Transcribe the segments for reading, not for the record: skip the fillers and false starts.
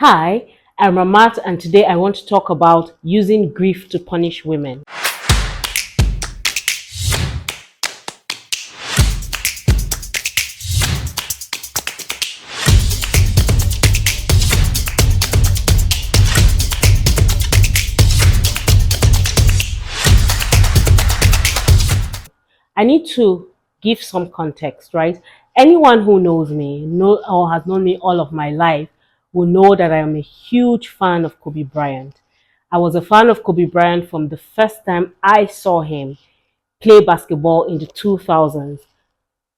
Hi, I'm Ramat, and today I want to talk about using grief to punish women. I need to give some context, right? Anyone who knows me or has known me all of my life will know that I am a huge fan of Kobe Bryant. I was a fan of Kobe Bryant from the first time I saw him play basketball in the 2000s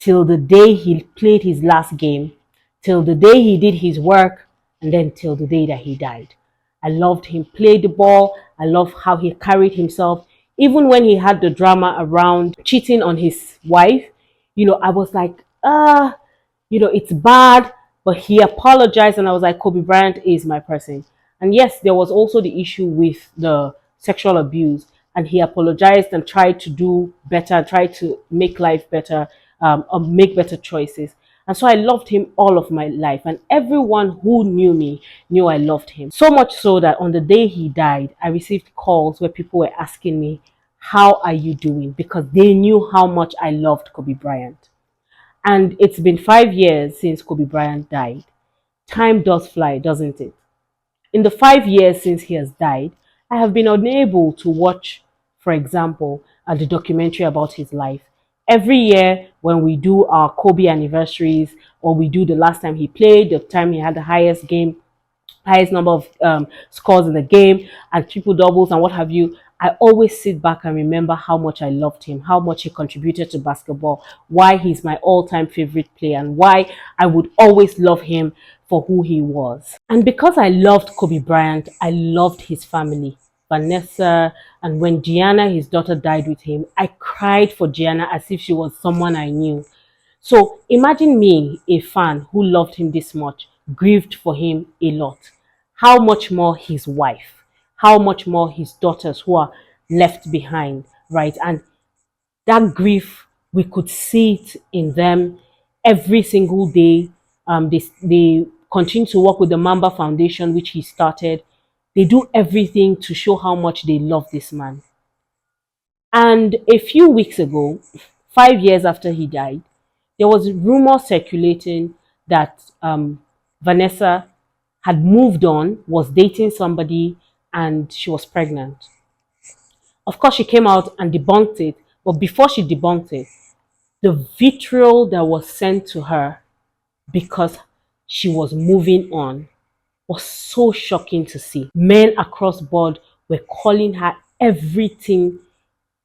till the day he played his last game, till the day he did his work, and then till the day that he died. I loved him play the ball. I love how he carried himself. Even when he had the drama around cheating on his wife, I was like, it's bad, but he apologized, and I was like, Kobe Bryant is my person. And yes, there was also the issue with the sexual abuse, and he apologized and tried to do better, tried to make life better, or make better choices. And so I loved him all of my life, and everyone who knew me knew I loved him. So much so that on the day he died, I received calls where people were asking me, how are you doing? Because they knew how much I loved Kobe Bryant. And it's been 5 years since Kobe Bryant died. Time does fly, doesn't it? In the 5 years since he has died, I have been unable to watch, for example, the documentary about his life. Every year when we do our Kobe anniversaries, or we do the last time he played, the time he had the highest number of scores in the game, and triple doubles and what have you, I always sit back and remember how much I loved him, how much he contributed to basketball, why he's my all-time favorite player, and why I would always love him for who he was. And because I loved Kobe Bryant, I loved his family, Vanessa, and when Gianna, his daughter, died with him, I cried for Gianna as if she was someone I knew. So imagine me, a fan who loved him this much, grieved for him a lot. How much more his wife, how much more his daughters who are left behind, right? And that grief, we could see it in them every single day. They continue to work with the Mamba Foundation, which he started. They do everything to show how much they love this man. And a few weeks ago, 5 years after he died, there was rumor circulating that Vanessa had moved on, was dating somebody, and she was pregnant. Of course, she came out and debunked it, but before she debunked it, the vitriol that was sent to her because she was moving on was so shocking to see. Men across board were calling her everything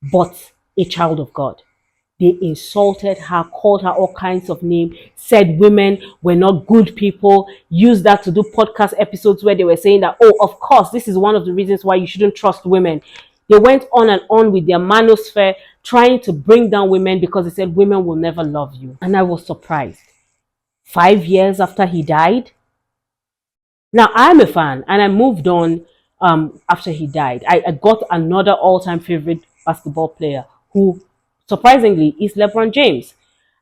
but a child of God. They insulted her, called her all kinds of names, said women were not good people, used that to do podcast episodes where they were saying that, oh, of course, this is one of the reasons why you shouldn't trust women. They went on and on with their manosphere, trying to bring down women because they said women will never love you. And I was surprised. 5 years after he died. Now, I'm a fan, and I moved on after he died. I got another all-time favorite basketball player who, surprisingly, is LeBron James.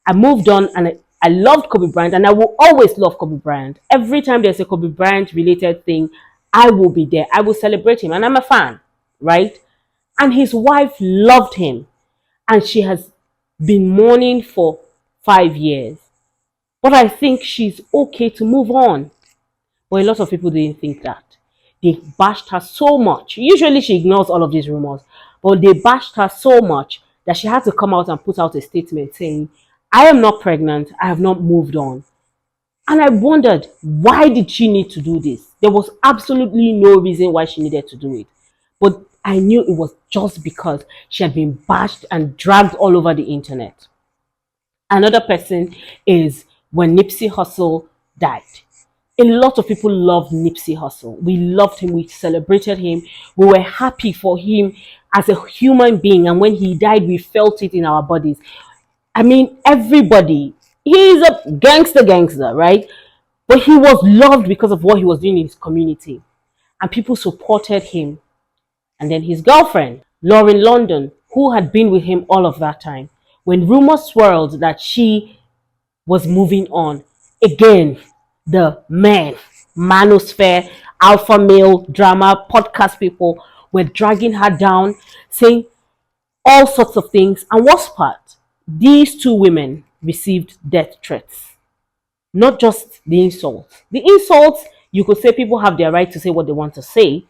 I moved on, and I loved Kobe Bryant, and I will always love Kobe Bryant. Every time there's a Kobe Bryant related thing, I will be there. I will celebrate him, and I'm a fan, right? And his wife loved him, and she has been mourning for 5 years. But I think she's okay to move on. But a lot of people didn't think that. They bashed her so much. Usually she ignores all of these rumors, but they bashed her so much that she had to come out and put out a statement saying, I am not pregnant, I have not moved on. And I wondered, why did she need to do this? There was absolutely no reason why she needed to do it. But I knew it was just because she had been bashed and dragged all over the internet. Another person is when Nipsey Hussle died. A lot of people loved Nipsey Hussle. We loved him. We celebrated him. We were happy for him as a human being. And when he died, we felt it in our bodies. I mean, everybody. He's a gangster, right? But he was loved because of what he was doing in his community. And people supported him. And then his girlfriend, Lauren London, who had been with him all of that time. When rumors swirled that she was moving on, again, the men manosphere, alpha male drama, podcast people were dragging her down, saying all sorts of things. And worst part, these two women received death threats. Not just the insults. The insults, you could say people have their right to say what they want to say,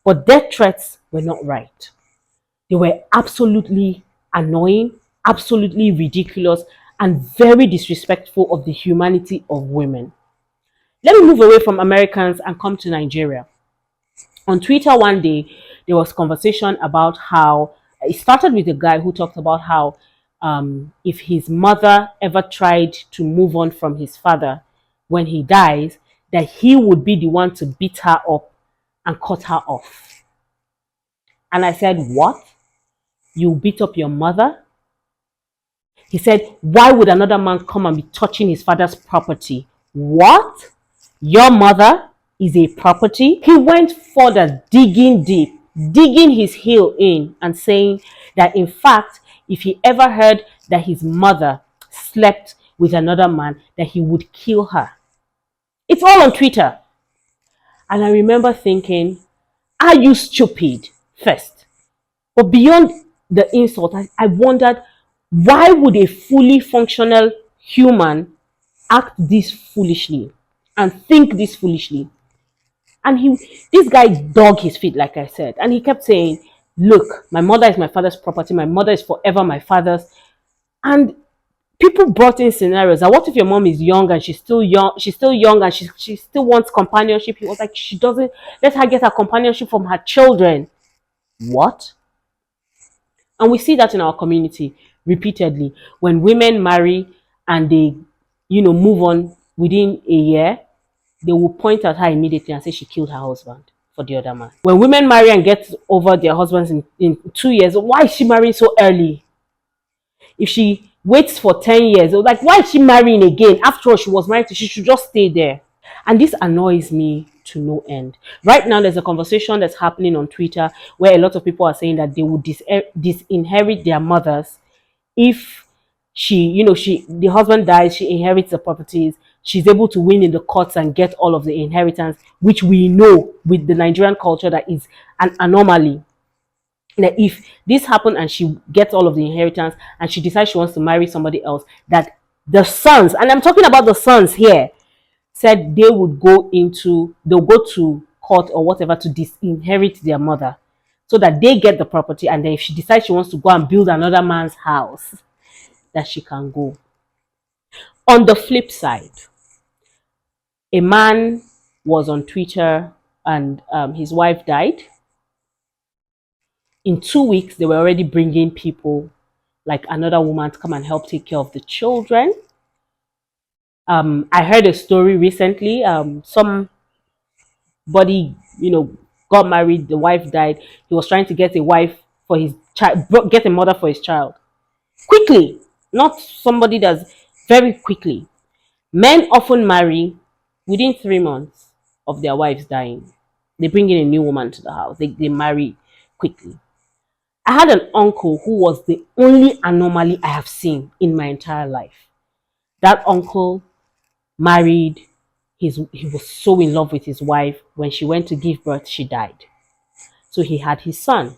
but death threats were not right. They were absolutely annoying, absolutely ridiculous, and very disrespectful of the humanity of women. Let me move away from Americans and come to Nigeria. On Twitter one day, there was conversation about how it started with a guy who talked about how if his mother ever tried to move on from his father when he dies, that he would be the one to beat her up and cut her off. And I said, what? You beat up your mother? He said, why would another man come and be touching his father's property? What? Your mother is a property? He went further, digging deep, digging his heel in and saying that in fact, if he ever heard that his mother slept with another man, that he would kill her. It's all on Twitter. And I remember thinking, are you stupid? First. But beyond the insult, I wondered, why would a fully functional human act this foolishly and think this foolishly? And this guy dug his feet, like I said, and he kept saying, look, my mother is my father's property, my mother is forever my father's. And people brought in scenarios that what if your mom is young and she's still young and she still wants companionship? He was like, she doesn't, let her get her companionship from her children. What? And we see that in our community repeatedly. When women marry and they, move on within a year, they will point at her immediately and say she killed her husband for the other man. When women marry and get over their husbands in 2 years, why is she marrying so early? If she waits for 10 years, like, why is she marrying again? After all, she was married, she should just stay there. And this annoys me to no end. Right now, there's a conversation that's happening on Twitter where a lot of people are saying that they would disinherit their mothers if the husband dies, she inherits the properties, she's able to win in the courts and get all of the inheritance, which we know with the Nigerian culture that is an anomaly. That if this happened and she gets all of the inheritance and she decides she wants to marry somebody else, that the sons, and I'm talking about the sons here, said they'll go to court or whatever to disinherit their mother so that they get the property, and then if she decides she wants to go and build another man's house, that she can go. On the flip side, a man was on Twitter and his wife died. In 2 weeks, they were already bringing people like another woman to come and help take care of the children. I heard a story recently. Somebody, got married, the wife died. He was trying to get a wife for his child, get a mother for his child. Quickly, not somebody that's very quickly. Men often marry within 3 months of their wives dying. They bring in a new woman to the house. They marry quickly. I had an uncle who was the only anomaly I have seen in my entire life. That uncle married, he was so in love with his wife. When she went to give birth, she died. So he had his son.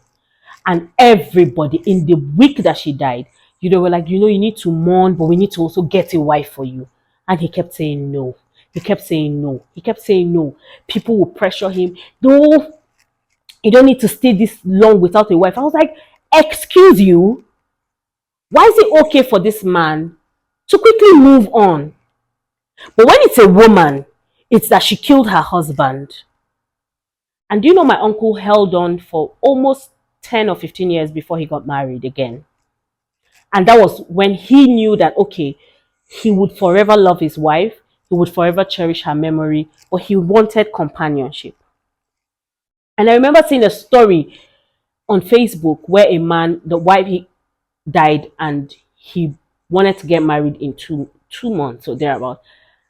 And everybody, in the week that she died, were like, you need to mourn, but we need to also get a wife for you. And he kept saying no. He kept saying no. He kept saying no. People will pressure him. No, you don't need to stay this long without a wife. I was like, excuse you? Why is it okay for this man to quickly move on? But when it's a woman, it's that she killed her husband. And do you know my uncle held on for almost 10 or 15 years before he got married again? And that was when he knew that, okay, he would forever love his wife, he would forever cherish her memory, but he wanted companionship. And I remember seeing a story on Facebook where a man, the wife, he died and he wanted to get married in two months or thereabout.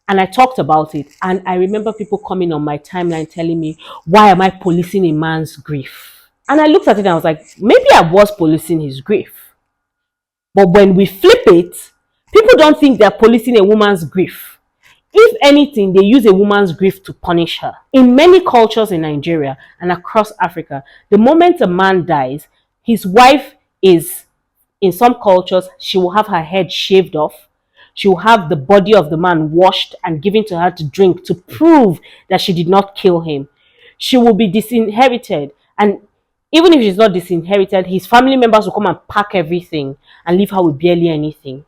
And I talked about it, and I remember people coming on my timeline telling me, why am I policing a man's grief? And I looked at it and I was like, maybe I was policing his grief. But when we flip it, people don't think they're policing a woman's grief. If anything, they use a woman's grief to punish her. In many cultures in Nigeria and across Africa, the moment a man dies, his wife is, in some cultures, she will have her head shaved off. She will have the body of the man washed and given to her to drink to prove that she did not kill him. She will be disinherited. And even if she's not disinherited, his family members will come and pack everything and leave her with barely anything.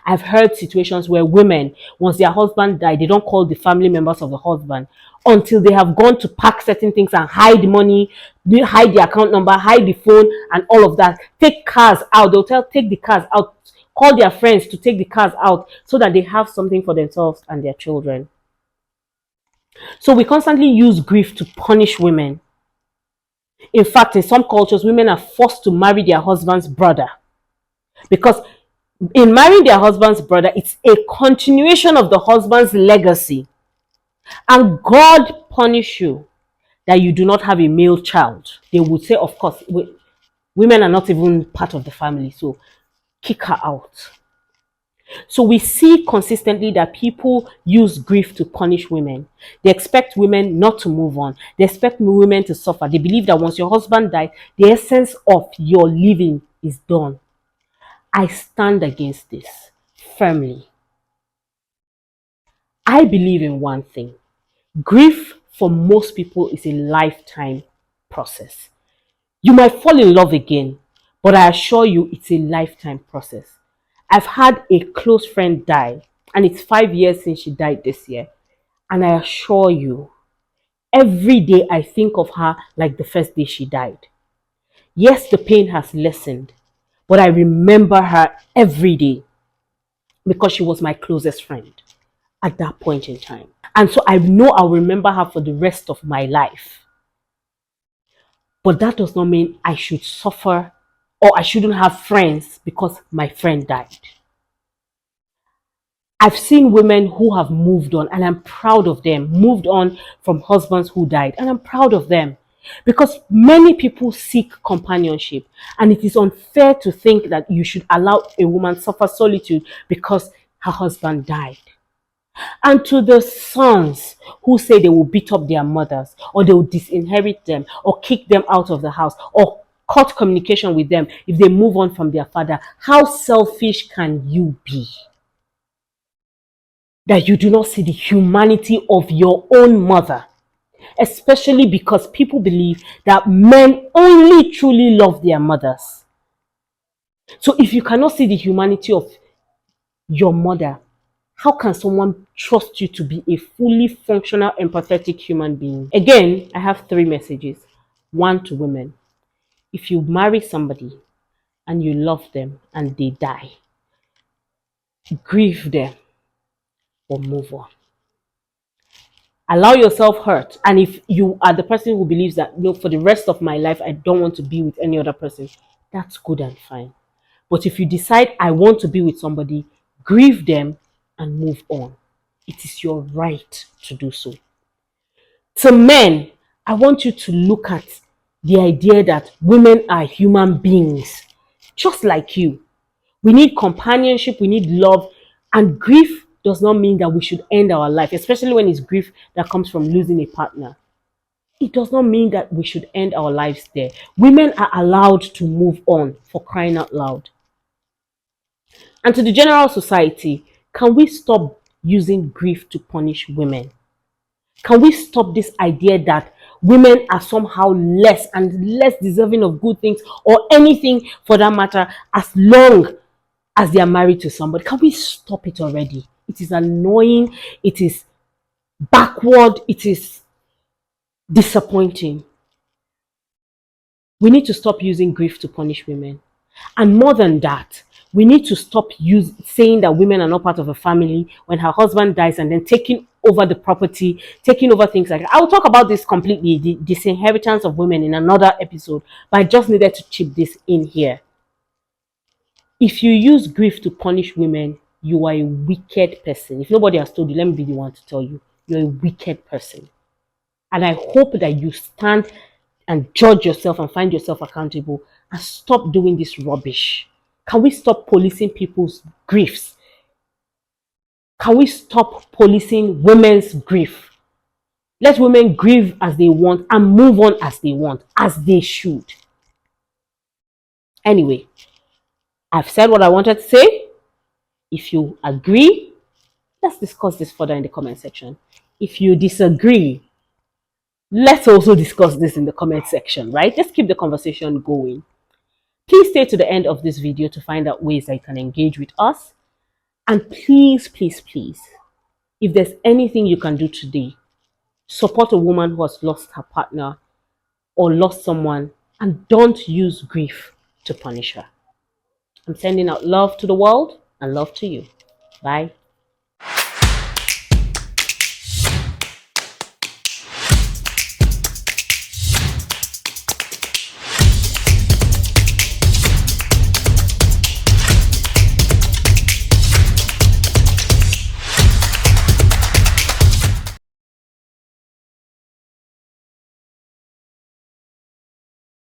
I've heard situations where women, once their husband died, they don't call the family members of the husband until they have gone to pack certain things and hide money, hide the account number, hide the phone, and all of that. Take cars out. They'll take the cars out, call their friends to take the cars out so that they have something for themselves and their children. So we constantly use grief to punish women. In fact, in some cultures, women are forced to marry their husband's brother because in marrying their husband's brother, it's a continuation of the husband's legacy. And God punish you that you do not have a male child. They would say, of course, women are not even part of the family, so kick her out. So we see consistently that people use grief to punish women. They expect women not to move on. They expect women to suffer. They believe that once your husband died, the essence of your living is done. I stand against this firmly. I believe in one thing. Grief for most people is a lifetime process. You might fall in love again, but I assure you it's a lifetime process. I've had a close friend die, and it's 5 years since she died this year. And I assure you, every day I think of her like the first day she died. Yes, the pain has lessened, but I remember her every day because she was my closest friend at that point in time. And so I know I'll remember her for the rest of my life. But that does not mean I should suffer or I shouldn't have friends because my friend died. I've seen women who have moved on, and I'm proud of them, moved on from husbands who died, and I'm proud of them. Because many people seek companionship, and it is unfair to think that you should allow a woman suffer solitude because her husband died. And to the sons who say they will beat up their mothers, or they will disinherit them, or kick them out of the house, or cut communication with them if they move on from their father, how selfish can you be? That you do not see the humanity of your own mother, especially because people believe that men only truly love their mothers. So if you cannot see the humanity of your mother, how can someone trust you to be a fully functional, empathetic human being? Again, I have 3 messages. 1 to women. If you marry somebody and you love them and they die, grieve them or move on. Allow yourself hurt. And if you are the person who believes that, no, for the rest of my life, I don't want to be with any other person, that's good and fine. But if you decide, I want to be with somebody, grieve them and move on. It is your right to do so. To men, I want you to look at the idea that women are human beings, just like you. We need companionship, we need love, and grief does not mean that we should end our life, especially when it's grief that comes from losing a partner. It does not mean that we should end our lives there. Women are allowed to move on, for crying out loud. And to the general society, can we stop using grief to punish women? Can we stop this idea that women are somehow less and less deserving of good things or anything for that matter as long as they are married to somebody? Can we stop it already? It is annoying. It is backward. It is disappointing. We need to stop using grief to punish women. And more than that, we need to stop saying that women are not part of a family when her husband dies and then taking over the property, taking over things like that. I will talk about this completely, the disinheritance of women, in another episode, but I just needed to chip this in here. If you use grief to punish women, you are a wicked person. If nobody has told you, let me be the one to tell you, you're a wicked person. And I hope that you stand and judge yourself and find yourself accountable and stop doing this rubbish. Can we stop policing people's griefs? Can we stop policing women's grief? Let women grieve as they want and move on as they want, as they should. Anyway, I've said what I wanted to say. If you agree, let's discuss this further in the comment section. If you disagree, let's also discuss this in the comment section, right? Let's keep the conversation going. Please stay to the end of this video to find out ways that you can engage with us. And please, please, please, if there's anything you can do today, support a woman who has lost her partner or lost someone, and don't use grief to punish her. I'm sending out love to the world and love to you. Bye.